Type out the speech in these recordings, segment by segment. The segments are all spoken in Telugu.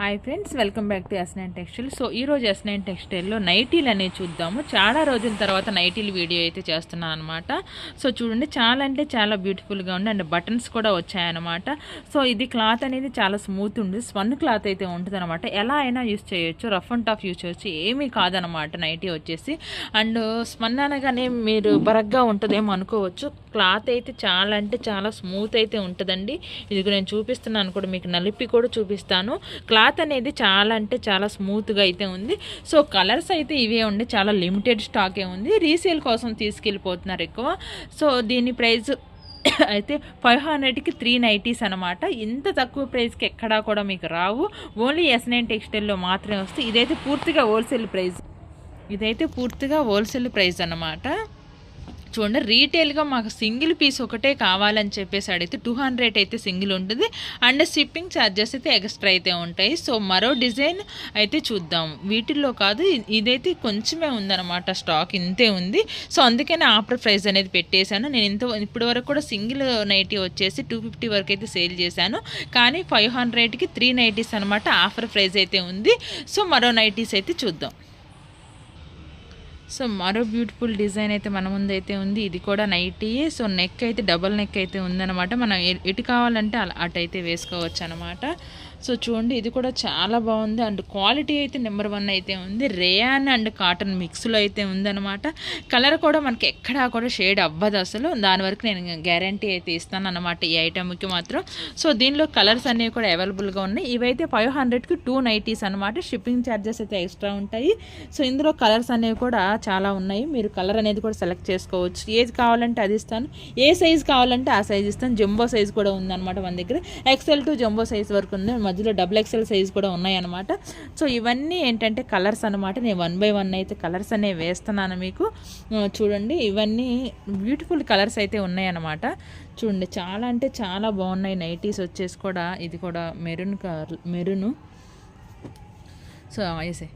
Hi friends, welcome back to S9 textile. So ఈరోజు S9 టెక్స్టైల్లో నైటీలు అనేవి చూద్దాము. చాలా రోజుల తర్వాత నైటీలు వీడియో అయితే చేస్తున్నాను అనమాట. సో చూడండి, చాలా అంటే చాలా బ్యూటిఫుల్గా ఉంది అండ్ బటన్స్ కూడా వచ్చాయన్నమాట. సో ఇది క్లాత్ అనేది చాలా స్మూత్ ఉంది, స్పన్ క్లాత్ అయితే ఉంటుంది అనమాట. ఎలా అయినా యూస్ చేయొచ్చు, రఫ్ అండ్ టఫ్ యూస్ చేయొచ్చు, ఏమీ కాదనమాట నైటీ వచ్చేసి. అండ్ స్పన్ అనగానే మీరు బరగ్గా ఉంటుందేమో అనుకోవచ్చు. క్లాత్ అయితే చాలా అంటే చాలా స్మూత్ అయితే ఉంటుందండి. ఇది నేను చూపిస్తున్నాను కూడా, మీకు నలిపి కూడా చూపిస్తాను. క్లాత్ అనేది చాలా అంటే చాలా స్మూత్గా అయితే ఉంది. సో కలర్స్ అయితే ఇవే ఉండి, చాలా లిమిటెడ్ స్టాకే ఉంది. రీసేల్ కోసం తీసుకెళ్ళిపోతున్నారు ఎక్కువ. సో దీని ప్రైస్ అయితే 500కి 3 నైటీస్ అనమాట. ఇంత తక్కువ ప్రైస్కి ఎక్కడా కూడా మీకు రావు. ఓన్లీ S9 టెక్స్టైల్లో మాత్రమే వస్తాయి. ఇదైతే పూర్తిగా హోల్సేల్ ప్రైస్ అన్నమాట. చూడండి, రీటైల్గా మాకు సింగిల్ పీస్ ఒకటే కావాలని చెప్పేసి అడిగితే 200 అయితే సింగిల్ ఉంటుంది అండ్ షిప్పింగ్ ఛార్జెస్ అయితే ఎక్స్ట్రా అయితే ఉంటాయి. సో మరో డిజైన్ అయితే చూద్దాం. వీటిల్లో కాదు, ఇదైతే కొంచెమే ఉందన్నమాట, స్టాక్ ఇంతే ఉంది. సో అందుకనే ఆఫర్ ప్రైస్ అనేది పెట్టేశాను. నేను ఇప్పటి వరకు కూడా సింగిల్ నైటీ వచ్చేసి 250 వరకు అయితే సేల్ చేశాను. కానీ 500కి 3 నైటీస్ అనమాట, ఆఫర్ ప్రైస్ అయితే ఉంది. సో మరో నైటీస్ అయితే చూద్దాం. సో మరో బ్యూటిఫుల్ డిజైన్ అయితే మన ముందు అయితే ఉంది. ఇది కూడా నైటీయే. సో నెక్ అయితే డబల్ నెక్ అయితే ఉందన్నమాట. మనం ఎటు కావాలంటే అటు అయితే వేసుకోవచ్చు అనమాట. సో చూడండి, ఇది కూడా చాలా బాగుంది అండ్ క్వాలిటీ అయితే నెంబర్ 1 అయితే ఉంది. రేయాన్ అండ్ కాటన్ మిక్స్లో అయితే ఉందన్నమాట. కలర్ కూడా మనకి ఎక్కడా కూడా షేడ్ అవ్వదు అసలు. దాని వరకు నేను గ్యారంటీ అయితే ఇస్తాను అన్నమాట ఈ ఐటమ్కి మాత్రం. సో దీనిలో కలర్స్ అనేవి కూడా అవైలబుల్గా ఉన్నాయి. ఇవైతే 500కి 2 నైటీస్ అనమాట. షిప్పింగ్ ఛార్జెస్ అయితే ఎక్స్ట్రా ఉంటాయి. సో ఇందులో కలర్స్ అనేవి కూడా చాలా ఉన్నాయి. మీరు కలర్ అనేది కూడా సెలెక్ట్ చేసుకోవచ్చు. ఏది కావాలంటే అది ఇస్తాను, ఏ సైజ్ కావాలంటే ఆ సైజ్ ఇస్తాను. జంబో సైజ్ కూడా ఉందన్నమాట మన దగ్గర. XL to జంబో సైజ్ వరకు ఉంది. మధ్యలో XXL సైజ్ కూడా ఉన్నాయన్నమాట. సో ఇవన్నీ ఏంటంటే కలర్స్ అనమాట. నేను 1 by 1 అయితే కలర్స్ అనేవి వేస్తున్నాను మీకు. చూడండి, ఇవన్నీ బ్యూటిఫుల్ కలర్స్ అయితే ఉన్నాయన్నమాట. చూడండి, చాలా అంటే చాలా బాగున్నాయి నైటీస్ వచ్చేసి కూడా. ఇది కూడా మెరూను. సో వేసే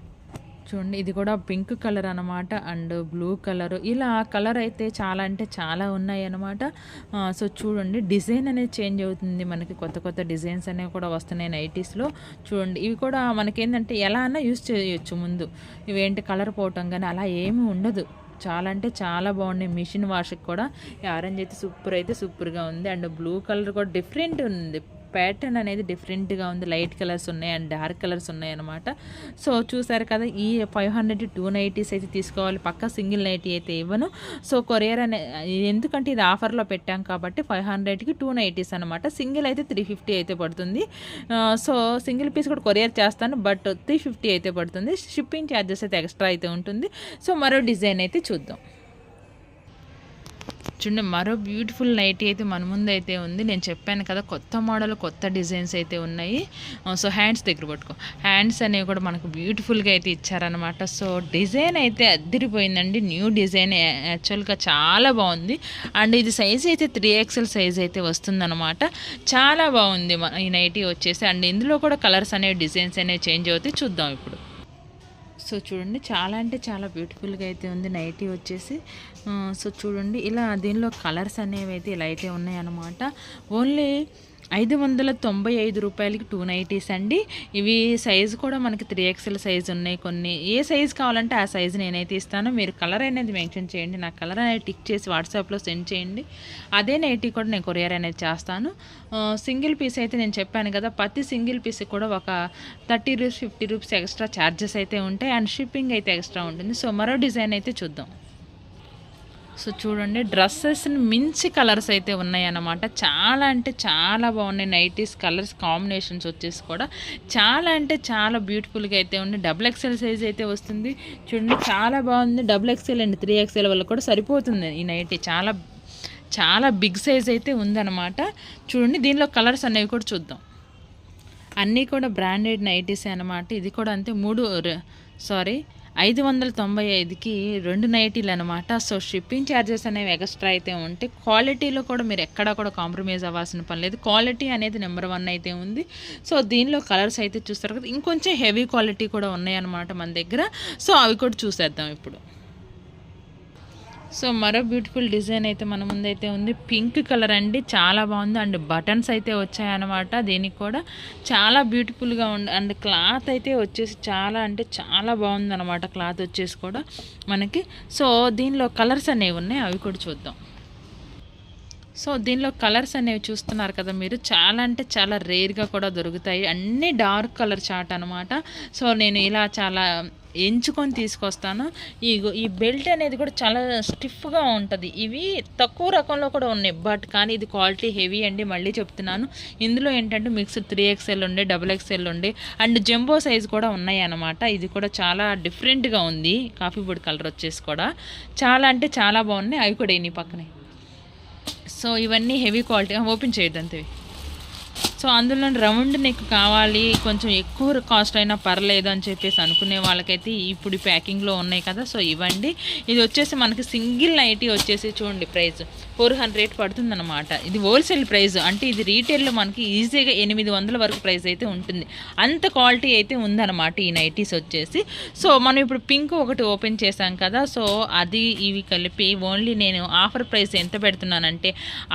చూడండి, ఇది కూడా పింక్ కలర్ అనమాట అండ్ బ్లూ కలర్. ఇలా కలర్ అయితే చాలా అంటే చాలా ఉన్నాయి అనమాట. సో చూడండి, డిజైన్ అనేది చేంజ్ అవుతుంది. మనకి కొత్త కొత్త డిజైన్స్ అనేవి కూడా వస్తున్నాయి నైటీస్లో. చూడండి, ఇవి కూడా మనకేంటంటే ఎలా అన్నా యూస్ చేయొచ్చు. ముందు ఇవేంటి కలర్ పోవటం కానీ అలా ఏమీ ఉండదు. చాలా అంటే చాలా బాగున్నాయి. మిషన్ వాష్కి కూడా ఆరెంజ్ అయితే సూపర్గా ఉంది అండ్ బ్లూ కలర్ కూడా డిఫరెంట్ ఉంది. ప్యాటర్న్ అనేది డిఫరెంట్గా ఉంది. లైట్ కలర్స్ ఉన్నాయి అండ్ డార్క్ కలర్స్ ఉన్నాయి అనమాట. సో చూసారు కదా, ఈ 500 2 నైటీస్ అయితే తీసుకోవాలి. పక్కా సింగిల్ నైటీ అయితే ఇవ్వను. సో కొరియర్ ఎందుకంటే ఇది ఆఫర్లో పెట్టాం కాబట్టి 500కి 2 నైటీస్ అనమాట. సింగిల్ అయితే 350 అయితే పడుతుంది. సో సింగిల్ పీస్ కూడా కొరియర్ చేస్తాను, బట్ 350 అయితే పడుతుంది. షిప్పింగ్ ఛార్జెస్ అయితే ఎక్స్ట్రా అయితే ఉంటుంది. సో మరో డిజైన్ అయితే చూద్దాం. చూడండి, మరో బ్యూటిఫుల్ నైటీ అయితే మన ముందు అయితే ఉంది. నేను చెప్పాను కదా, కొత్త మోడల్ కొత్త డిజైన్స్ అయితే ఉన్నాయి. సో హ్యాండ్స్ దగ్గర పట్టుకో. హ్యాండ్స్ అనేవి కూడా మనకు బ్యూటిఫుల్గా అయితే ఇచ్చారనమాట. సో డిజైన్ అయితే అద్దరిపోయిందండి. న్యూ డిజైన్ యాక్చువల్గా చాలా బాగుంది అండ్ ఇది సైజ్ అయితే 3XL సైజ్ అయితే వస్తుందన్నమాట. చాలా బాగుంది ఈ నైటీ వచ్చేసి. అండ్ ఇందులో కూడా కలర్స్ అనేవి డిజైన్స్ అనేవి చేంజ్ అవుతాయి. చూద్దాం ఇప్పుడు. సో చూడండి, చాలా అంటే చాలా బ్యూటిఫుల్గా అయితే ఉంది నైటీ వచ్చేసి. సో చూడండి, ఇలా దీనిలో కలర్స్ అనేవి అయితే ఇలా అయితే ఉన్నాయన్నమాట. ఓన్లీ 595 రూపాయలకి 2 నైటీస్ అండి. ఇవి సైజు కూడా మనకి 3XL సైజు ఉన్నాయి. కొన్ని ఏ సైజు కావాలంటే ఆ సైజు నేనైతే ఇస్తాను. మీరు కలర్ అనేది మెన్షన్ చేయండి, నాకు కలర్ అనేది టిక్ చేసి వాట్సాప్లో సెండ్ చేయండి. అదే నైటీ కూడా నేను కొరియర్ అనేది చేస్తాను. సింగిల్ పీస్ అయితే నేను చెప్పాను కదా, ప్రతి సింగిల్ పీస్ కూడా ఒక 30 రూపీస్ 50 రూపీస్ ఎక్స్ట్రా ఛార్జెస్ అయితే ఉంటాయి అండ్ షిప్పింగ్ అయితే ఎక్స్ట్రా ఉంటుంది. సో మరో డిజైన్ అయితే చూద్దాం. సో చూడండి, డ్రెస్సెస్ని మించి కలర్స్ అయితే ఉన్నాయన్నమాట. చాలా అంటే చాలా బాగున్నాయి నైటీస్. కలర్స్ కాంబినేషన్స్ వచ్చేసి కూడా చాలా అంటే చాలా బ్యూటిఫుల్గా అయితే ఉంది. XXL సైజ్ అయితే వస్తుంది. చూడండి, చాలా బాగుంది. XXL అండ్ 3XL వల్ల కూడా సరిపోతుంది ఈ నైటీ. చాలా చాలా బిగ్ సైజ్ అయితే ఉందన్నమాట. చూడండి, దీనిలో కలర్స్ అనేవి కూడా చూద్దాం. అన్నీ కూడా బ్రాండెడ్ నైటీస్ అనమాట. ఇది కూడా అంతే. 595కి 2 నైటీలు అనమాట. సో షిప్పింగ్ ఛార్జెస్ అనేవి ఎక్స్ట్రా అయితే ఉంటాయి. క్వాలిటీలో కూడా మీరు ఎక్కడా కూడా కాంప్రమైజ్ అవ్వాల్సిన పని లేదు. క్వాలిటీ అనేది నెంబర్ 1 అయితే ఉంది. సో దీనిలో కలర్స్ అయితే చూస్తారు కదా, ఇంకొంచెం హెవీ క్వాలిటీ కూడా ఉన్నాయన్నమాట మన దగ్గర. సో అవి కూడా చూసేద్దాం ఇప్పుడు. సో మరో బ్యూటిఫుల్ డిజైన్ అయితే మన ముందైతే ఉంది. పింక్ కలర్ అండి, చాలా బాగుంది. అండ్ బటన్స్ అయితే వచ్చాయన్నమాట. దీనికి కూడా చాలా బ్యూటిఫుల్గా ఉంది. అండ్ క్లాత్ అయితే వచ్చేసి చాలా అంటే చాలా బాగుంది అనమాట. క్లాత్ వచ్చేసి కూడా మనకి. సో దీనిలో కలర్స్ అనేవి ఉన్నాయి, అవి కూడా చూద్దాం. సో దీనిలో కలర్స్ అనేవి చూస్తున్నారు కదా మీరు, చాలా అంటే చాలా రేర్గా కూడా దొరుకుతాయి. అన్నీ డార్క్ కలర్ చార్ట్ అనమాట. సో నేను ఇలా చాలా ఎంచుకొని తీసుకొస్తాను. ఈ బెల్ట్ అనేది కూడా చాలా స్టిఫ్గా ఉంటుంది. ఇవి తక్కువ రకంలో కూడా ఉన్నాయి, బట్ కానీ ఇది క్వాలిటీ హెవీ అండి. మళ్ళీ చెప్తున్నాను, ఇందులో ఏంటంటే మిక్స్ 3XL ఉండే, XXL ఉండే, అండ్ జంబో సైజ్ కూడా ఉన్నాయి అన్నమాట. ఇది కూడా చాలా డిఫరెంట్గా ఉంది. కాఫీ పొడి కలర్ వచ్చేసి కూడా చాలా అంటే చాలా బాగున్నాయి. అవి కూడా నీ పక్కనే. సో ఇవన్నీ హెవీ క్వాలిటీ, ఓపెన్ చేయొద్దు అంతే. సో అందులో రౌండ్ నెక్ కావాలి, కొంచెం ఎక్కువ కాస్ట్ అయినా పర్లేదు అని చెప్పేసి అనుకునే వాళ్ళకైతే ఇప్పుడు ప్యాకింగ్లో ఉన్నాయి కదా. సో ఇవ్వండి. ఇది వచ్చేసి మనకి సింగిల్ నైటీ వచ్చేసి చూడండి ప్రైస్ 400 పడుతుందన్నమాట. ఇది హోల్సేల్ ప్రైస్, అంటే ఇది రీటైల్లో మనకి ఈజీగా 800 వరకు ప్రైస్ అయితే ఉంటుంది. అంత క్వాలిటీ అయితే ఉందన్నమాట ఈ నైటీస్ వచ్చేసి. సో మనం ఇప్పుడు పింక్ ఒకటి ఓపెన్ చేసాం కదా, సో అది ఇవి కలిపి ఓన్లీ నేను ఆఫర్ ప్రైస్ ఎంత పెడుతున్నానంటే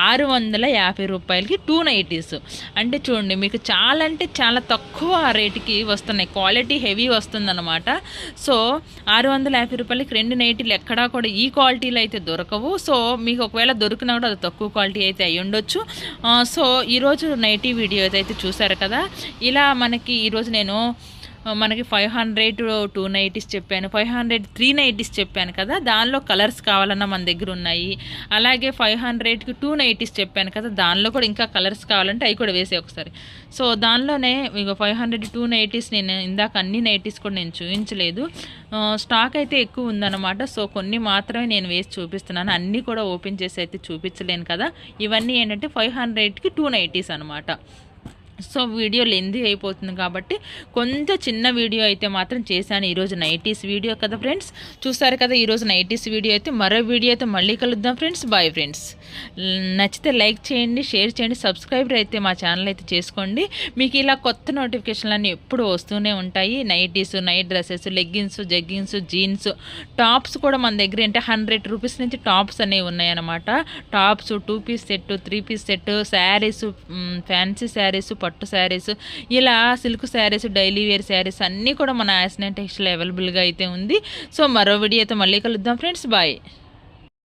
650 రూపాయలకి 2 నైటీస్. అంటే చూడండి మీకు చాలా అంటే చాలా తక్కువ రేటుకి వస్తున్నాయి, క్వాలిటీ హెవీ వస్తుందన్నమాట. సో 650 రూపాయలకి 2 నైటీలు ఎక్కడా కూడా ఈ క్వాలిటీలో అయితే దొరకవు. సో మీకు ఒకవేళ దొరికినా కూడా అది తక్కువ క్వాలిటీ అయితే అయి ఉండొచ్చు. సో ఈరోజు నైటీ వీడియో అయితే చూసారు కదా. ఇలా మనకి ఈరోజు నేను మనకి 500 2 నైటీస్ చెప్పాను, 500 3 నైటీస్ చెప్పాను కదా. దానిలో కలర్స్ కావాలన్నా మన దగ్గర ఉన్నాయి. అలాగే 500కి 2 నైటీస్ చెప్పాను కదా, దానిలో కూడా ఇంకా కలర్స్ కావాలంటే అవి కూడా వేసే ఒకసారి. సో దానిలోనే ఇక 500 2 నైటీస్ నేను ఇందాక అన్ని నైటీస్ కూడా నేను చూపించలేదు, స్టాక్ అయితే ఎక్కువ ఉందన్నమాట. సో కొన్ని మాత్రమే నేను వేసి చూపిస్తున్నాను, అన్నీ కూడా ఓపెన్ చేసి అయితే చూపించలేను కదా. ఇవన్నీ ఏంటంటే 500కి 2 నైటీస్ అనమాట. సో వీడియో లెందీ అయిపోతుంది కాబట్టి కొంచెం చిన్న వీడియో అయితే మాత్రం చేశాను. ఈరోజు నైటీస్ వీడియో కదా ఫ్రెండ్స్, చూసారు కదా ఈరోజు నైటీస్ వీడియో అయితే. మరో వీడియో అయితే మళ్ళీ కలుద్దాం ఫ్రెండ్స్. Bye friends. నచ్చితే లైక్ చేయండి, షేర్ చేయండి, సబ్స్క్రైబర్ అయితే మా ఛానల్ అయితే చేసుకోండి. మీకు ఇలా కొత్త నోటిఫికేషన్లు అన్నీ ఎప్పుడు వస్తూనే ఉంటాయి. Nighties, night dresses, leggings, jeggings, jeans, tops కూడా మన దగ్గర అంటే 100 రూపీస్ నుంచి టాప్స్ అనేవి ఉన్నాయన్నమాట. Tops, 2 piece set, 3 piece set, saris, fancy saris, పట్టు శారీస్, ఇలా silk saris, daily wear saris అన్నీ కూడా మన యాస్నెన్ టెక్స్టైల్ అవైలబుల్గా అయితే ఉంది. సో మరో వీడియో అయితే మళ్ళీ కలుద్దాం ఫ్రెండ్స్. బాయ్.